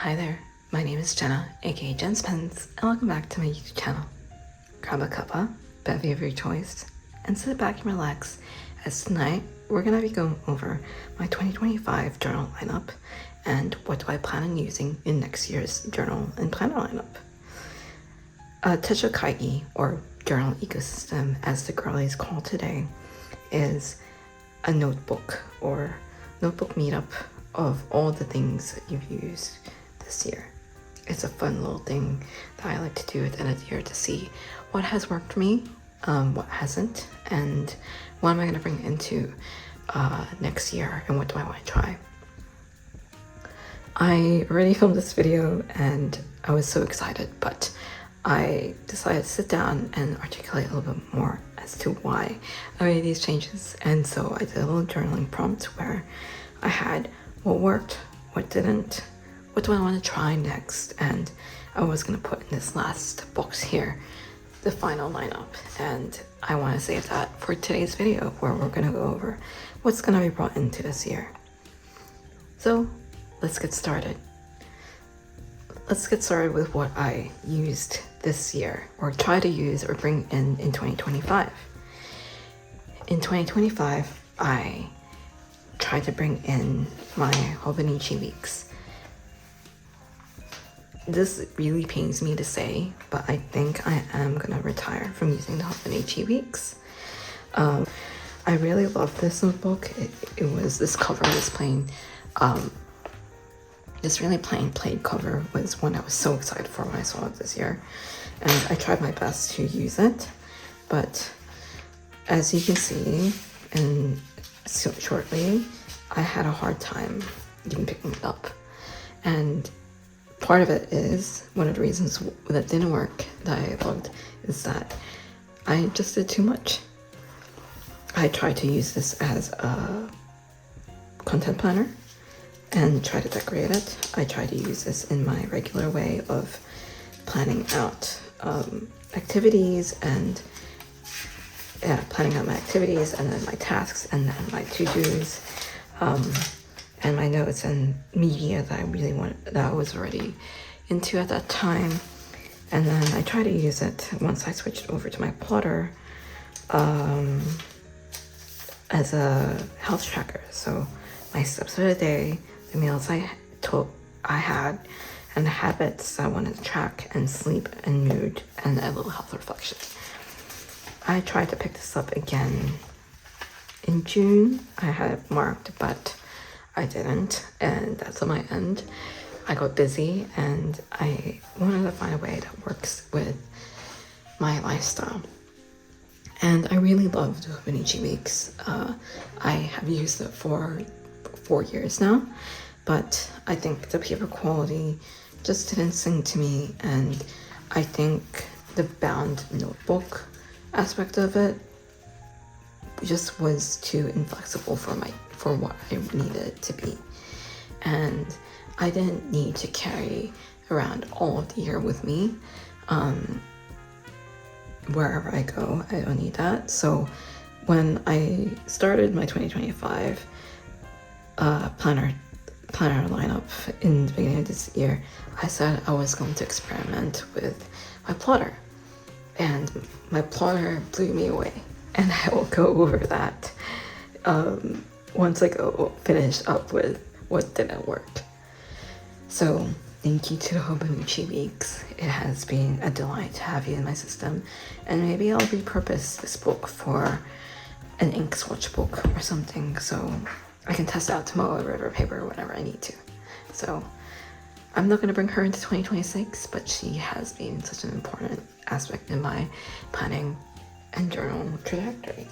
Hi there, my name is Jenna, aka Jen's Pens, and welcome back to my YouTube channel. Grab a cuppa, bevy of your choice, and sit back and relax, as tonight we're going to be going over my 2025 journal lineup and what do I plan on using in next year's journal and planner lineup. Techo kaigi, or journal ecosystem as the girlies call today, is a notebook or notebook meetup of all the things that you've used this year. It's a fun little thing that I like to do at the end of the year to see what has worked for me, what hasn't, and what am I going to bring into next year and what do I want to try. I already filmed this video and I was so excited, but I decided to sit down and articulate a little bit more as to why I made these changes. And so I did a little journaling prompt where I had what worked, what didn't, what do I want to try next, and I was going to put in this last box here the final lineup, and I want to save that for today's video where we're going to go over what's going to be brought into this year. So let's get started. Let's get started with what I used this year, or try to use or bring in 2025. In 2025, I tried to bring in my Hobonichi weeks. This really pains me to say, but I think I am gonna retire from using the Hobonichi weeks. I really love this notebook. This cover was plain. This really plain cover was one I was so excited for when I saw it this year, and I tried my best to use it, but as you can see, and so shortly, I had a hard time even picking it up. And part of it is, one of the reasons that didn't work that I loved is that I just did too much. I tried to use this as a content planner and try to decorate it. I tried to use this in my regular way of planning out activities and planning out my activities, and then my tasks, and then my to-dos, and my notes and media that I really wanted, that I was already into at that time. And then I try to use it once I switched over to my plotter as a health tracker. So my steps of the day, the meals I had, and the habits I wanted to track, and sleep and mood, and a little health reflection. I tried to pick this up again in June. I had it marked, but I didn't, and that's on my end. I got busy and I wanted to find a way that works with my lifestyle. And I really loved Hobonichi weeks. I have used it for 4 years now, but I think the paper quality just didn't sing to me, and I think the bound notebook aspect of it just was too inflexible for what I needed it to be. And I didn't need to carry around all of the year with me. Wherever I go, I don't need that. So when I started my 2025 planner lineup in the beginning of this year, I said I was going to experiment with my plotter, and my plotter blew me away, and I will go over that once I finish up with what didn't work. So thank you to the Hobonichi weeks. It has been a delight to have you in my system, and maybe I'll repurpose this book for an ink swatch book or something, so I can test out Tomoe River paper whenever I need to. So I'm not going to bring her into 2026, but she has been such an important aspect in my planning and journal trajectory.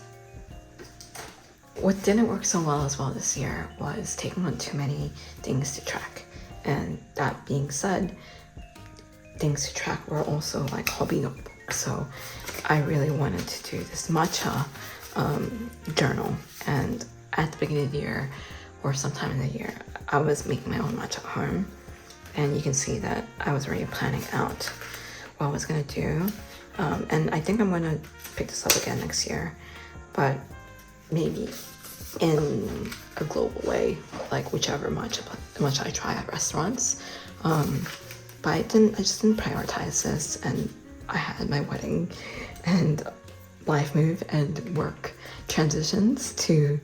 What didn't work so well as well this year was taking on too many things to track. And that being said, things to track were also like hobby notebooks. So I really wanted to do this matcha journal. And at the beginning of the year, or sometime in the year, I was making my own matcha at home. And you can see that I was already planning out what I was gonna do. And I think I'm gonna pick this up again next year, but maybe in a global way, like whichever much I try at restaurants, But I just didn't prioritize this, and I had my wedding and life move and work transitions to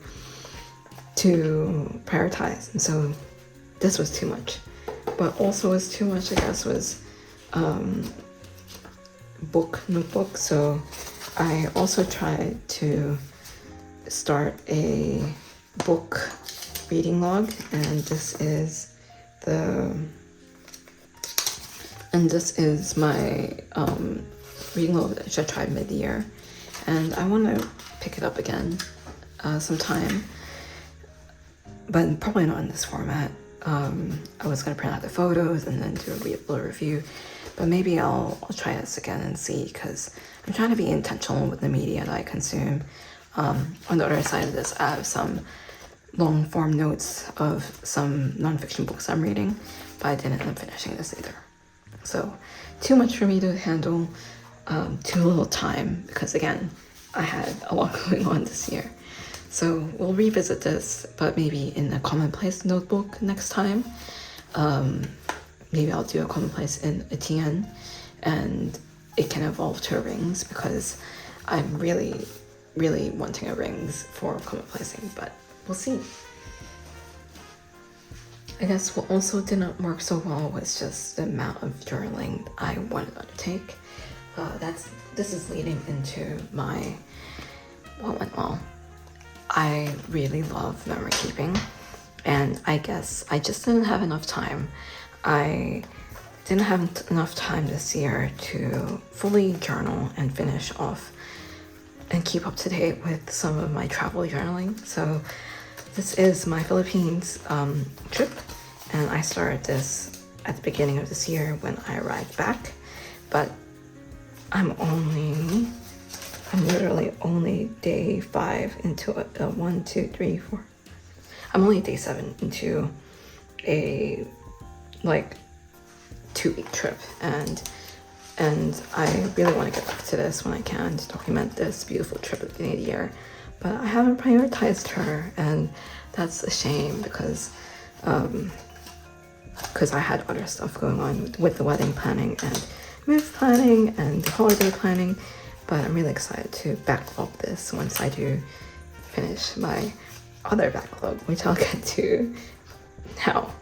prioritize, and so this was too much. But also was too much, I guess, was notebook. So I also tried to start a book reading log, and this is my reading log which I tried mid-year, and I want to pick it up again sometime, but probably not in this format. I was going to print out the photos and then do a little review, but maybe I'll try this again and see, because I'm trying to be intentional with the media that I consume. On the other side of this, I have some long form notes of some nonfiction books I'm reading, but I didn't end up finishing this either. So too much for me to handle, too little time, because again, I had a lot going on this year. So we'll revisit this, but maybe in a commonplace notebook next time. Maybe I'll do a commonplace in a TN, and it can evolve to a rings, because I'm really, really wanting a rings for commonplacing, but we'll see. I guess what also did not work so well was just the amount of journaling I wanted to undertake. This is leading into what went well. I really love memory keeping, and I guess I just didn't have enough time. I didn't have enough time this year to fully journal and finish off and keep up to date with some of my travel journaling. So this is my Philippines trip, and I started this at the beginning of this year when I arrived back, but I'm literally only day 5 into a 1, 2, 3, 4. I'm only day 7 into a 2-week trip, and I really want to get back to this when I can, to document this beautiful trip at the beginning of the year. But I haven't prioritized her, and that's a shame, because I had other stuff going on with the wedding planning and move planning and holiday planning. But I'm really excited to backlog this once I do finish my other backlog, which I'll get to now.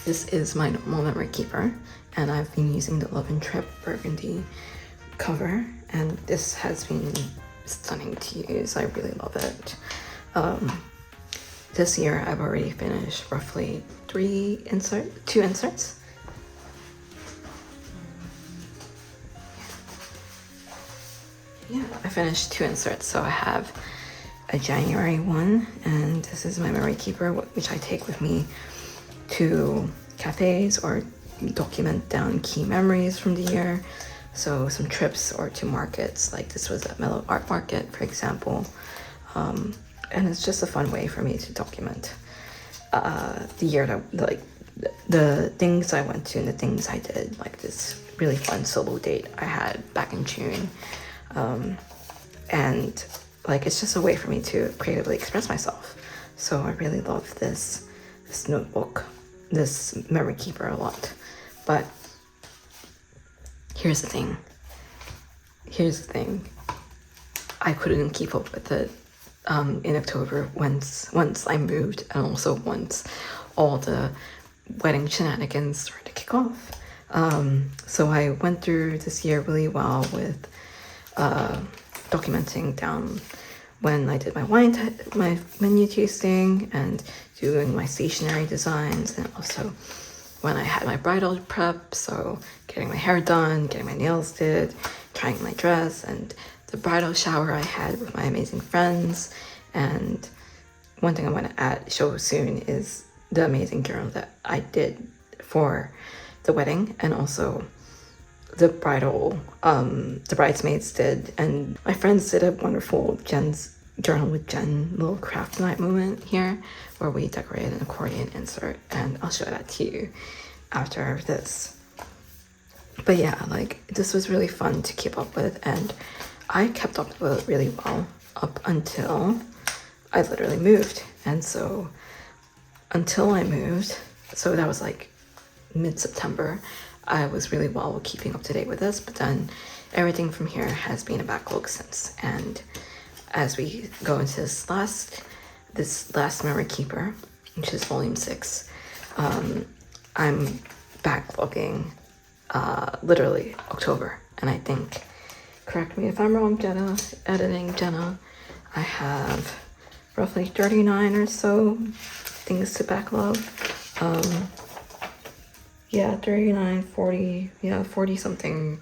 This is my normal memory keeper, and I've been using the Love and Trip Burgundy cover, and this has been stunning to use. I really love it. This year I've already finished roughly 2 inserts. Yeah, I finished 2 inserts, so I have a January one, and this is my memory keeper, which I take with me to cafes or document down key memories from the year. So some trips or to markets, like this was at Mellow Art Market, for example. And it's just a fun way for me to document the year, the things I went to and the things I did, like this really fun solo date I had back in June. And it's just a way for me to creatively express myself. So I really love this notebook, this memory keeper a lot. But here's the thing. I couldn't keep up with it in October once I moved, and also once all the wedding shenanigans started to kick off. So I went through this year really well with documenting down when I did my my menu tasting, and doing my stationery designs, and also when I had my bridal prep, so getting my hair done, getting my nails did, trying my dress, and the bridal shower I had with my amazing friends. And one thing I want to show soon is the amazing journal that I did for the wedding, and also the bridesmaids did, and my friends did a wonderful Jen's journal with Jen little craft night moment here, where we decorated an accordion insert, and I'll show that to you after this. But yeah, this was really fun to keep up with, and I kept up with it really well up until I literally moved. And so until I moved, so that was like mid-September. I was really well keeping up to date with this, but then everything from here has been a backlog since. And as we go into this last memory keeper, which is volume 6, I'm backlogging literally October. And I think, correct me if I'm wrong, Genna, editing Genna, I have roughly 39 or so things to backlog. Yeah, 39, 40, 40 something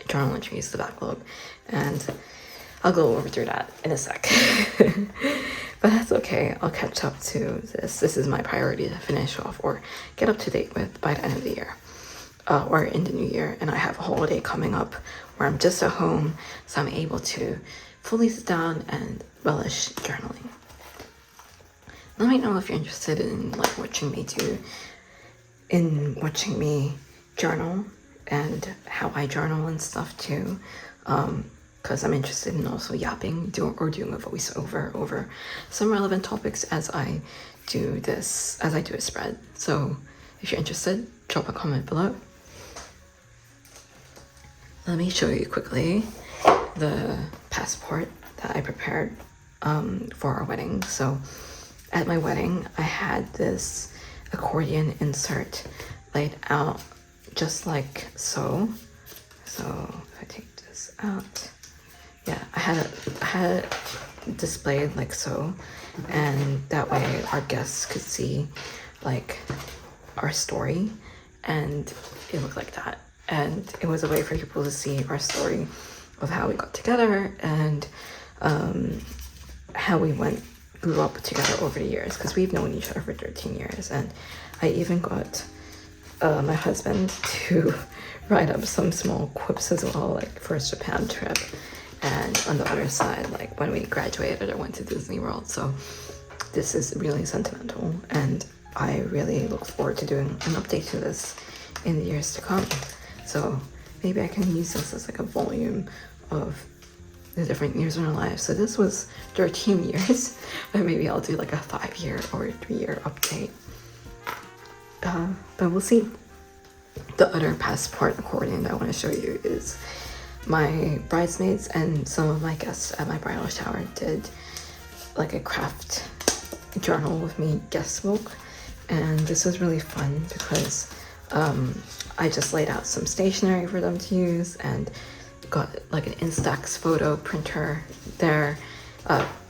journal entries to backlog. And I'll go over through that in a sec. But that's okay, I'll catch up to this. This is my priority to finish off or get up to date with by the end of the year. Or in the new year. And I have a holiday coming up where I'm just at home, so I'm able to fully sit down and relish journaling. Let me know if you're interested in like watching me journal and how I journal and stuff too, because I'm interested in also yapping doing a voiceover over some relevant topics as I do a spread. So if you're interested, drop a comment below. Let me show you quickly the passport that I prepared for our wedding. So at my wedding, I had this accordion insert laid out just like so. So if I take this out, yeah, I had it displayed like so, and that way our guests could see like our story, and it looked like that. And it was a way for people to see our story of how we got together and how we grew up together over the years, because we've known each other for 13 years. And I even got my husband to write up some small quips as well, like for his Japan trip, and on the other side, like when we graduated or went to Disney World. So this is really sentimental, and I really look forward to doing an update to this in the years to come. So maybe I can use this as like a volume of the different years in our lives. So this was 13 years, but maybe I'll do like a 5-year or 3-year update. But we'll see. The other passport accordion that I want to show you is my bridesmaids and some of my guests at my bridal shower did like a craft journal with me guest book, and this was really fun because I just laid out some stationery for them to use and got like an Instax photo printer there,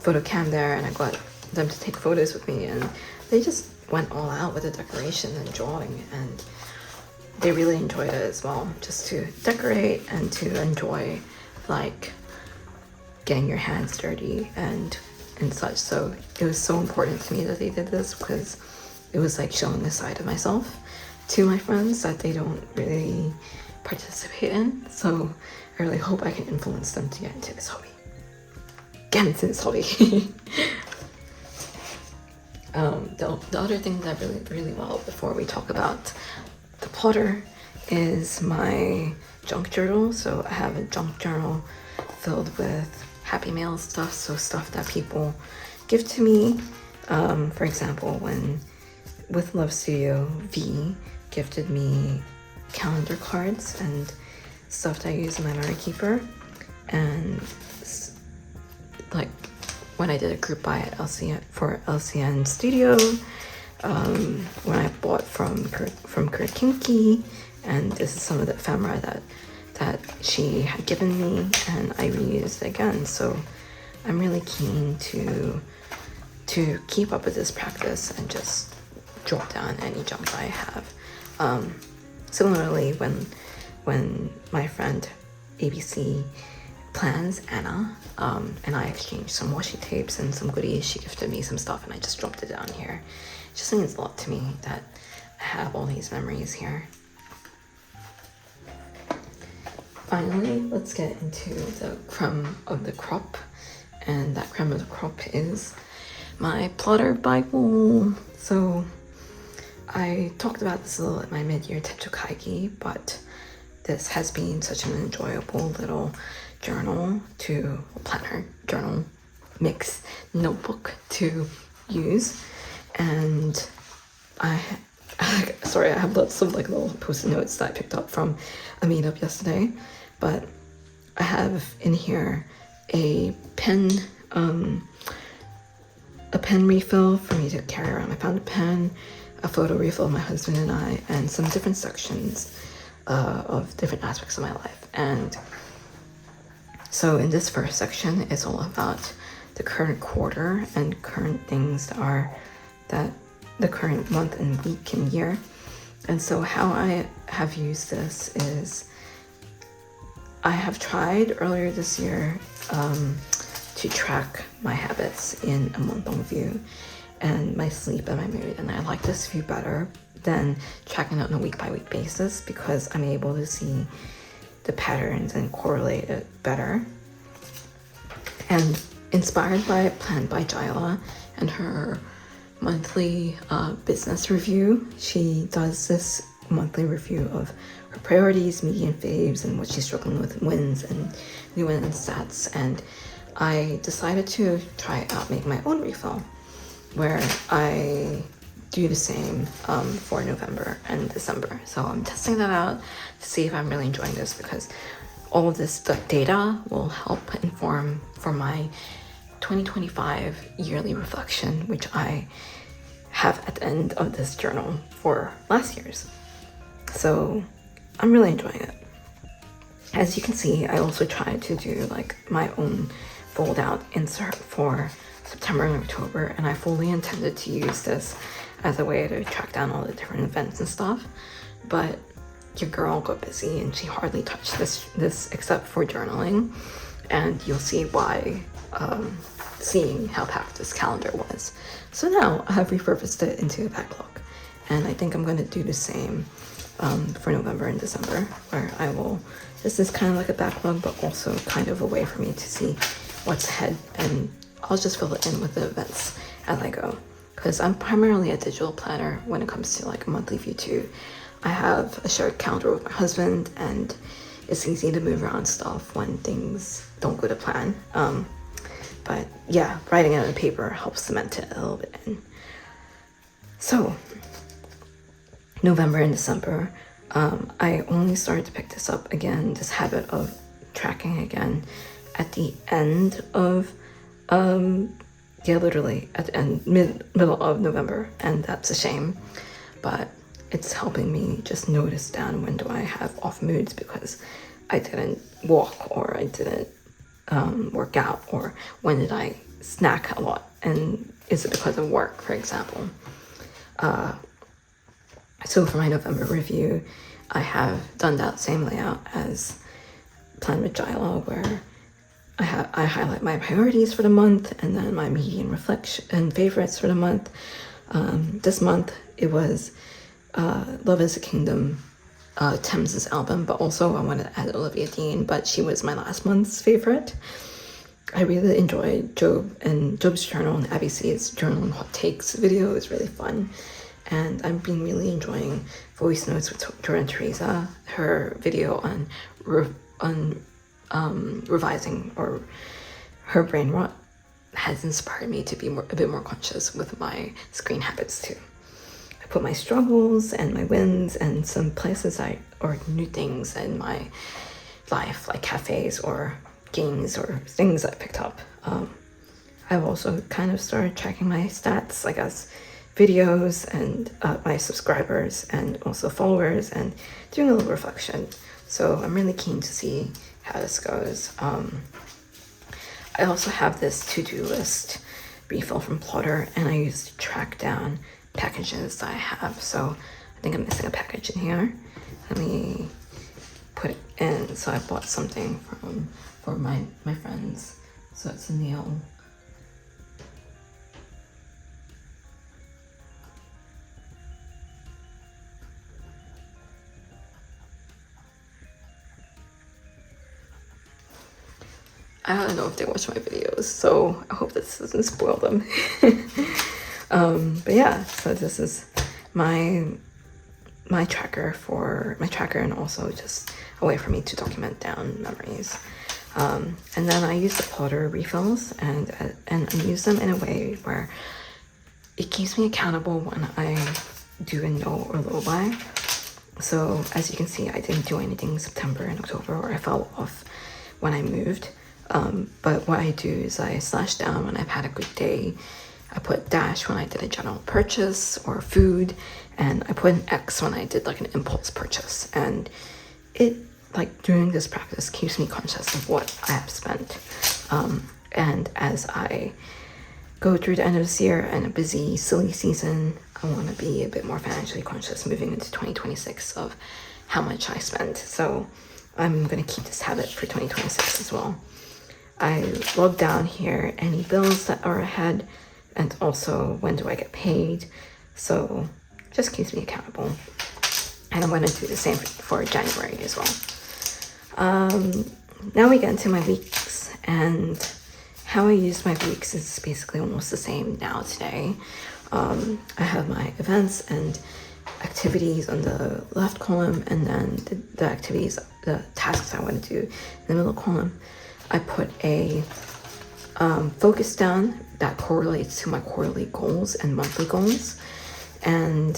photo cam there, and I got them to take photos with me, and they just went all out with the decoration and drawing, and they really enjoyed it as well, just to decorate and to enjoy like getting your hands dirty and such. So it was so important to me that they did this, because it was like showing a side of myself to my friends that they don't really participate in. So I really hope I can influence them to get into this hobby. The other thing that really well before we talk about the plotter is my junk journal. So I have a junk journal filled with Happy Mail stuff, so stuff that people give to me. For example, when with Love Studio, V gifted me calendar cards and stuff that I use in my memory keeper, and like when I did a group buy at LCN Studio, when I bought from Kurt Kinky, and this is some of the ephemera that she had given me, and I reused again. So I'm really keen to keep up with this practice and just jot down any junk I have. Similarly, when my friend ABC Plans, Anna, and I exchanged some washi tapes and some goodies, she gifted me some stuff and I just dropped it down here. It just means a lot to me that I have all these memories here. Finally, let's get into the creme of the crop, and that creme of the crop is my plotter Bible. So I talked about this a little at my mid-year techo kaigi, but this has been such an enjoyable little journal journal mix notebook to use, and sorry, I have lots of like little post-it notes that I picked up from a meetup yesterday, but I have in here a pen refill for me to carry around. I found a pen, a photo refill of my husband and I, and some different sections of different aspects of my life. And so in this first section, it's all about the current quarter and current things that the current month and week and year. And so how I have used this is I have tried earlier this year to track my habits in a month-long view and my sleep and my mood. And I like this view better than tracking it on a week-by-week basis because I'm able to see the patterns and correlate it better. And inspired by Planned by Jayla and her monthly business review, she does this monthly review of her priorities, median faves, and what she's struggling with, wins and new wins and stats. And I decided to try out making my own refill where I do the same for November and December. So I'm testing that out to see if I'm really enjoying this, because all of this data will help inform for my 2025 yearly reflection, which I have at the end of this journal for last year's. So I'm really enjoying it. As you can see, I also tried to do like my own fold out insert for September and October, and I fully intended to use this as a way to track down all the different events and stuff, but your girl got busy and she hardly touched this except for journaling, and you'll see why seeing how packed this calendar was. So now I have repurposed it into a backlog, and I think I'm going to do the same for November and December, where I will, this is kind of like a backlog but also kind of a way for me to see what's ahead, and I'll just fill it in with the events as I go, because I'm primarily a digital planner when it comes to like a monthly view too. I have a shared calendar with my husband, and it's easy to move around stuff when things don't go to plan. But yeah, writing it on paper helps cement it a little bit in. So November and December, I only started to pick this up again, this habit of tracking again at the end of literally at the end, middle of November, and that's a shame, but it's helping me just notice down when do I have off moods because I didn't walk, or I didn't work out, or when did I snack a lot, and is it because of work, for example. So for my November review, I have done that same layout as Plan with Jayla, where I highlight my priorities for the month and then my median reflection and favorites for the month. This month it was Love is a Kingdom, Thames' album, but also I wanted to add Olivia Dean, but she was my last month's favorite. I really enjoyed Job's journal and Abby C's journal and hot takes video. It was really fun. And I've been really enjoying Voice Notes with Jordan Teresa, her video on revising or her brain rot has inspired me to be a bit more conscious with my screen habits too. I put my struggles and my wins and some places or new things in my life, like cafes or games or things I picked up. I've also kind of started tracking my stats, I guess, videos and my subscribers and also followers, and doing a little reflection. So I'm really keen to see how this goes. I also have this to-do list refill from Plotter, and I use to track down packages that I have. So I think I'm missing a package in here. Let me put it in. So I bought something for my friends. So it's a nail. I don't know if they watch my videos, so I hope this doesn't spoil them. But yeah, so this is my tracker and also just a way for me to document down memories. And then I use the Plotter refills and I use them in a way where it keeps me accountable when I do a no or low buy. So as you can see, I didn't do anything in September and October, or I fell off when I moved. But what I do is I slash down when I've had a good day. I put dash when I did a general purchase or food, and I put an X when I did like an impulse purchase. And it, like, doing this practice keeps me conscious of what I have spent. And as I go through the end of this year and a busy, silly season, I want to be a bit more financially conscious moving into 2026 of how much I spend. So I'm going to keep this habit for 2026 as well. I log down here any bills that are ahead, and also when do I get paid. So just keeps me accountable. And I'm going to do the same for January as well. Now we get into my weeks, and how I use my weeks is basically almost the same now today. I have my events and activities on the left column, and then the activities, the tasks I want to do in the middle column. I put a focus down that correlates to my quarterly goals and monthly goals, and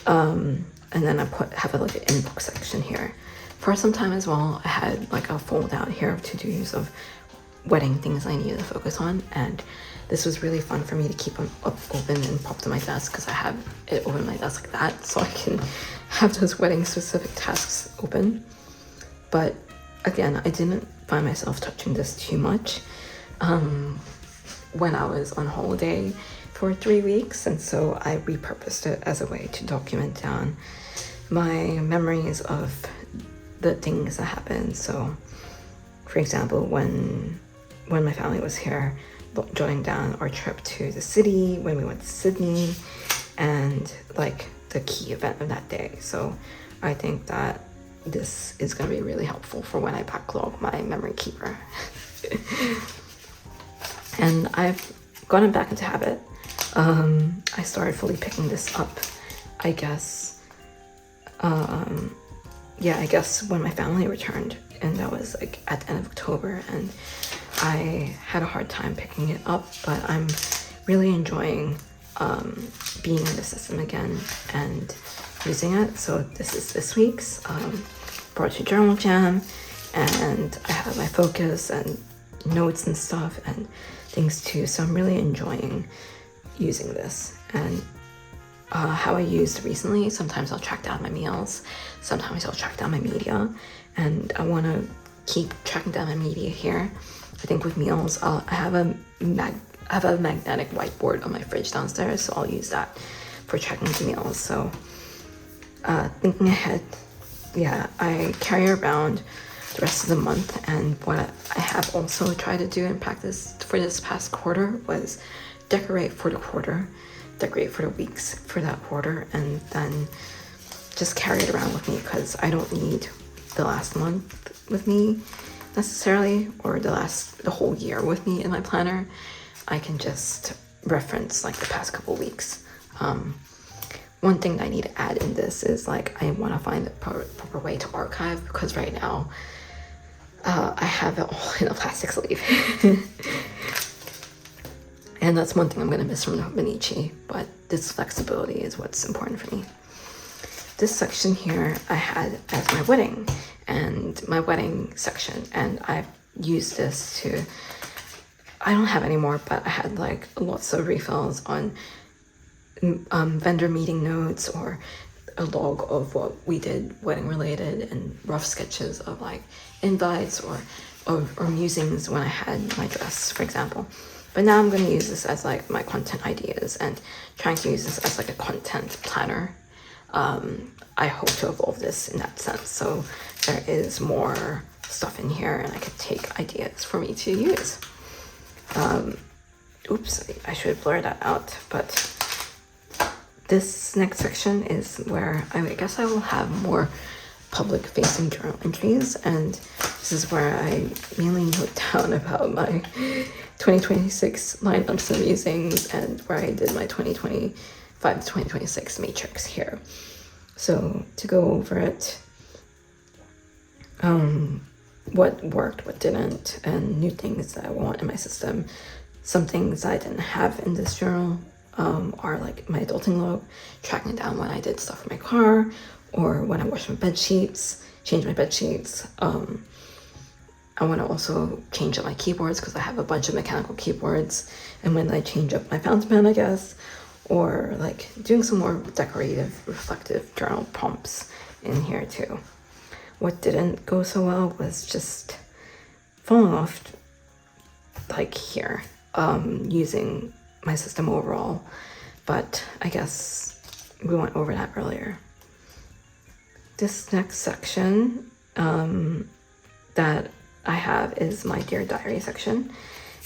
then I have like an inbox section here. For some time as well, I had like a fold out here of to-dos of wedding things I needed to focus on, and this was really fun for me to keep them open and popped to my desk, because I have it open my desk like that, so I can have those wedding specific tasks open. But again, I didn't find myself touching this too much when I was on holiday for 3 weeks, and so I repurposed it as a way to document down my memories of the things that happened. So for example, when my family was here, jotting down our trip to the city, when we went to Sydney, and like the key event of that day. So I think that this is going to be really helpful for when I backlog my memory keeper. And I've gotten back into habit. I started fully picking this up, I guess. I guess when my family returned, and that was like at the end of October, and I had a hard time picking it up, but I'm really enjoying being in the system again and using it. So this is this week's brought to Journal Jam, and I have my focus and notes and stuff and things too. So I'm really enjoying using this. And how I used recently, sometimes I'll track down my meals, sometimes I'll track down my media, and I want to keep tracking down my media here. I think with meals, I have a magnetic whiteboard on my fridge downstairs, so I'll use that for tracking the meals. So thinking ahead, I carry around the rest of the month, and what I have also tried to do in practice for this past quarter was decorate for the quarter, decorate for the weeks for that quarter, and then just carry it around with me, because I don't need the last month with me necessarily, or the whole year with me in my planner. I can just reference like the past couple weeks. One thing that I need to add in this is like I want to find the proper way to archive, because right now I have it all in a plastic sleeve. And that's one thing I'm going to miss from the Hobonichi, but this flexibility is what's important for me. This section here I had as my wedding section, and I've used this to, I don't have any more, but I had like lots of refills on vendor meeting notes, or a log of what we did wedding related, and rough sketches of like invites or musings when I had my dress, for example. But now I'm going to use this as like my content ideas, and trying to use this as like a content planner. I hope to evolve this in that sense, so there is more stuff in here and I could take ideas for me to use. Oops, I should blur that out, but this next section is where I guess I will have more public facing journal entries, and this is where I mainly note down about my 2026 lineups and musings, and where I did my 2025 to 2026 matrix here. So to go over it, what worked, what didn't, and new things that I want in my system. Some things I didn't have in this journal are like my adulting log, tracking down when I did stuff for my car or when I washed my bed sheets, changed my bed sheets. I want to also change up my keyboards because I have a bunch of mechanical keyboards, and when I change up my fountain pen, I guess, or like doing some more decorative, reflective journal prompts in here too. What didn't go so well was just falling off like here, using my system overall, but I guess we went over that earlier. This next section that I have is my Dear Diary section,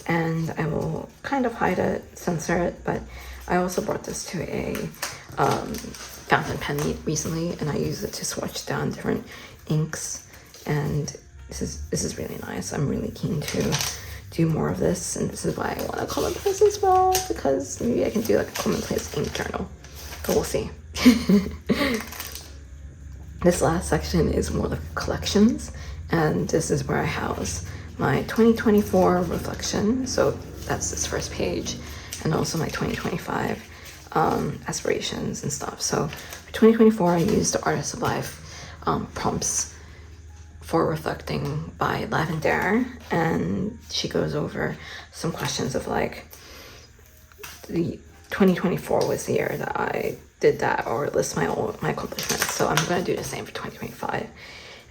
and I will kind of hide it, censor it, but I also brought this to a fountain pen meet recently, and I use it to swatch down different inks, and this is really nice. I'm really keen to do more of this, and this is why I want a commonplace as well, because maybe I can do like a commonplace ink journal, but we'll see. This last section is more like collections, and this is where I house my 2024 reflection, so that's this first page, and also my 2025 aspirations and stuff. So for 2024, I used the Artist of Life prompts for reflecting by Lavender, and she goes over some questions of like, the 2024 was the year that I did that, or list my accomplishments. So I'm gonna do the same for 2025,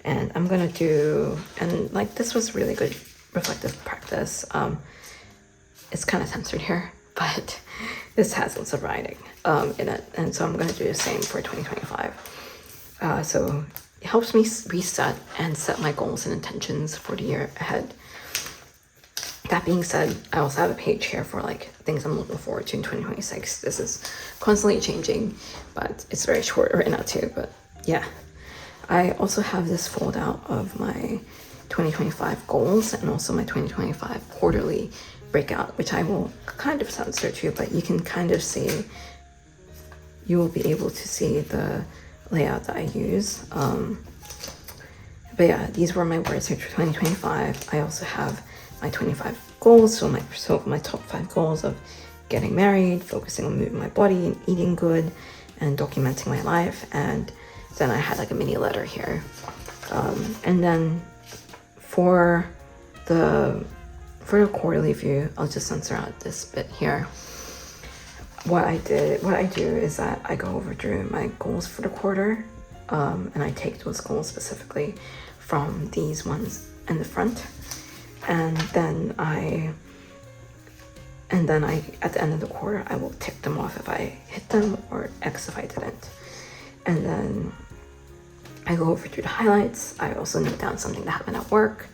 and I'm gonna do, and like this was really good reflective practice. It's kind of censored here, but this has lots of writing in it, and so I'm gonna do the same for 2025. So it helps me reset and set my goals and intentions for the year ahead. That being said, I also have a page here for like things I'm looking forward to in 2026. This is constantly changing, but it's very short right now too, but yeah. I also have this fold out of my 2025 goals and also my 2025 quarterly breakout, which I will kind of censor too, but you can kind of see, you will be able to see the layout that I use. But yeah, these were my words for 2025. I also have my 25 goals, so my top 5 goals of getting married, focusing on moving my body and eating good, and documenting my life. And then I had like a mini letter here. And then for the quarterly view, I'll just censor out this bit here. What I do is that I go over through my goals for the quarter, and I take those goals specifically from these ones in the front, and then I at the end of the quarter I will tick them off if I hit them, or X if I didn't. And then I go over through the highlights. I also note down something that happened at work,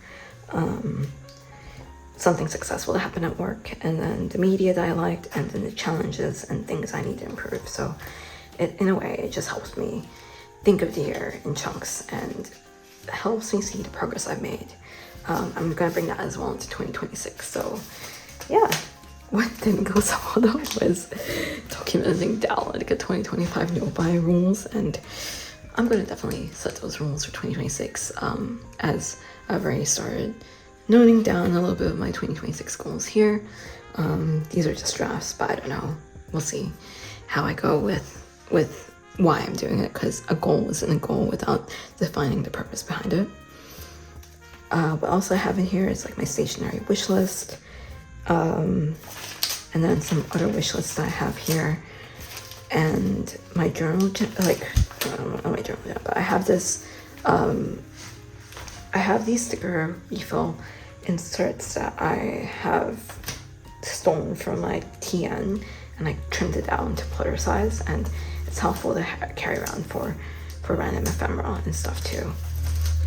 something successful that happened at work, and then the media that I liked, and then the challenges and things I need to improve. So in a way, it just helps me think of the year in chunks and helps me see the progress I've made. I'm gonna bring that as well into 2026. So yeah, what didn't go so well though was documenting down like a 2025 no-buy rules, and I'm gonna definitely set those rules for 2026, as I've already started noting down a little bit of my 2026 goals here. These are just drafts, but I don't know. We'll see how I go with why I'm doing it, because a goal isn't a goal without defining the purpose behind it. What else I have in here is like my stationery wish list, and then some other wish lists that I have here, and my journal, like, I don't know my journal yet, but I have this, I have these sticker refill inserts that I have stolen from my TN, and I trimmed it down to plitter size, and it's helpful to carry around for random ephemera and stuff too.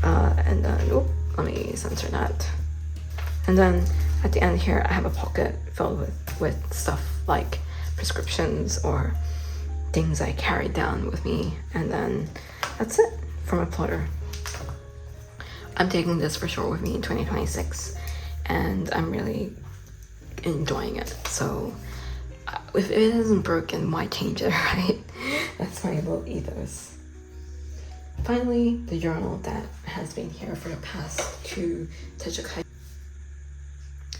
And then, let me censor that. And then at the end here, I have a pocket filled with stuff like prescriptions or things I carried down with me, and then that's it for my plitter. I'm taking this for sure with me in 2026, and I'm really enjoying it. So if it isn't broken, why change it, right? That's my little ethos. Finally, the journal that has been here for the past 2 techo.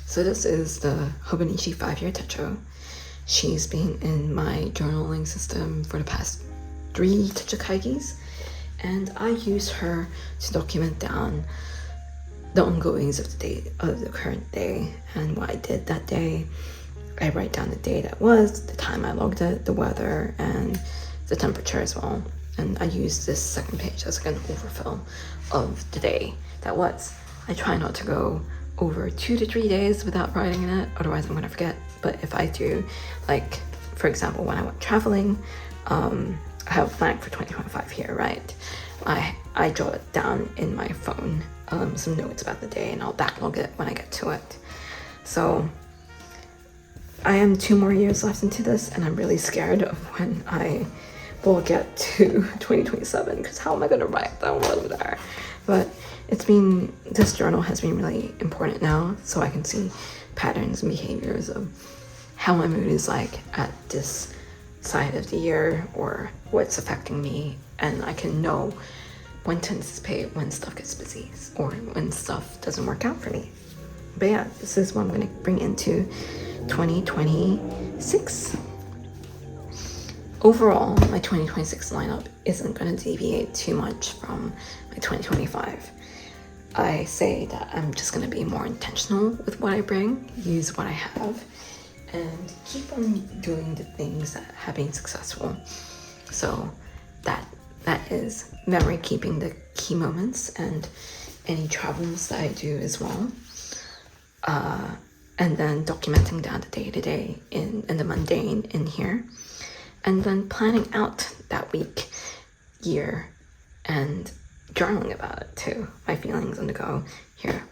So this is the Hobonichi 5-year techo. She's been in my journaling system for the past 3 techo kaigis, and I use her to document down the ongoings of the day, of the current day, and what I did that day. I write down the day that was, the time I logged it, the weather, and the temperature as well. And I use this second page as like an overfill of the day that was. I try not to go over 2 to 3 days without writing in it, otherwise I'm gonna forget. But if I do, like for example, when I went traveling, I have a plan for 2025 here, right? I draw it down in my phone, some notes about the day, and I'll backlog it when I get to it. So I am 2 more years left into this, and I'm really scared of when I will get to 2027, because how am I gonna write that one there? But this journal has been really important now, so I can see patterns and behaviors of how my mood is like at this side of the year, or what's affecting me, and I can know when to anticipate when stuff gets busy or when stuff doesn't work out for me. But yeah, this is what I'm gonna bring into 2026. Overall, my 2026 lineup isn't going to deviate too much from my 2025. I say that I'm just going to be more intentional with what I bring, use what I have, and keep on doing the things that have been successful. So that is memory keeping the key moments and any travels that I do as well. And then documenting down the day-to-day in the mundane in here. And then planning out that week, year, and journaling about it too. My feelings on the go here.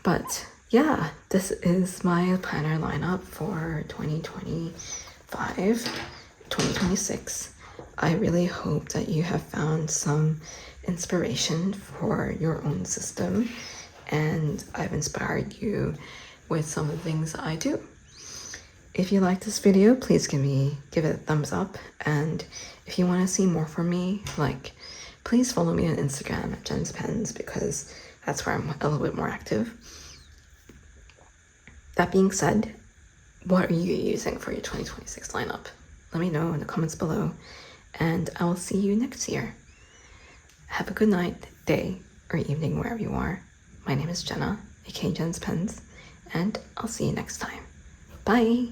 But yeah, this is my planner lineup for 2025, 2026. I really hope that you have found some inspiration for your own system, and I've inspired you with some of the things that I do. If you like this video, please give it a thumbs up, and if you want to see more from me, please follow me on Instagram at Jen's Pens, because that's where I'm a little bit more active. That being said, what are you using for your 2026 lineup? Let me know in the comments below, and I will see you next year. Have a good night, day, or evening wherever you are. My name is Jenna, aka Jen's Pens, and I'll see you next time. Bye!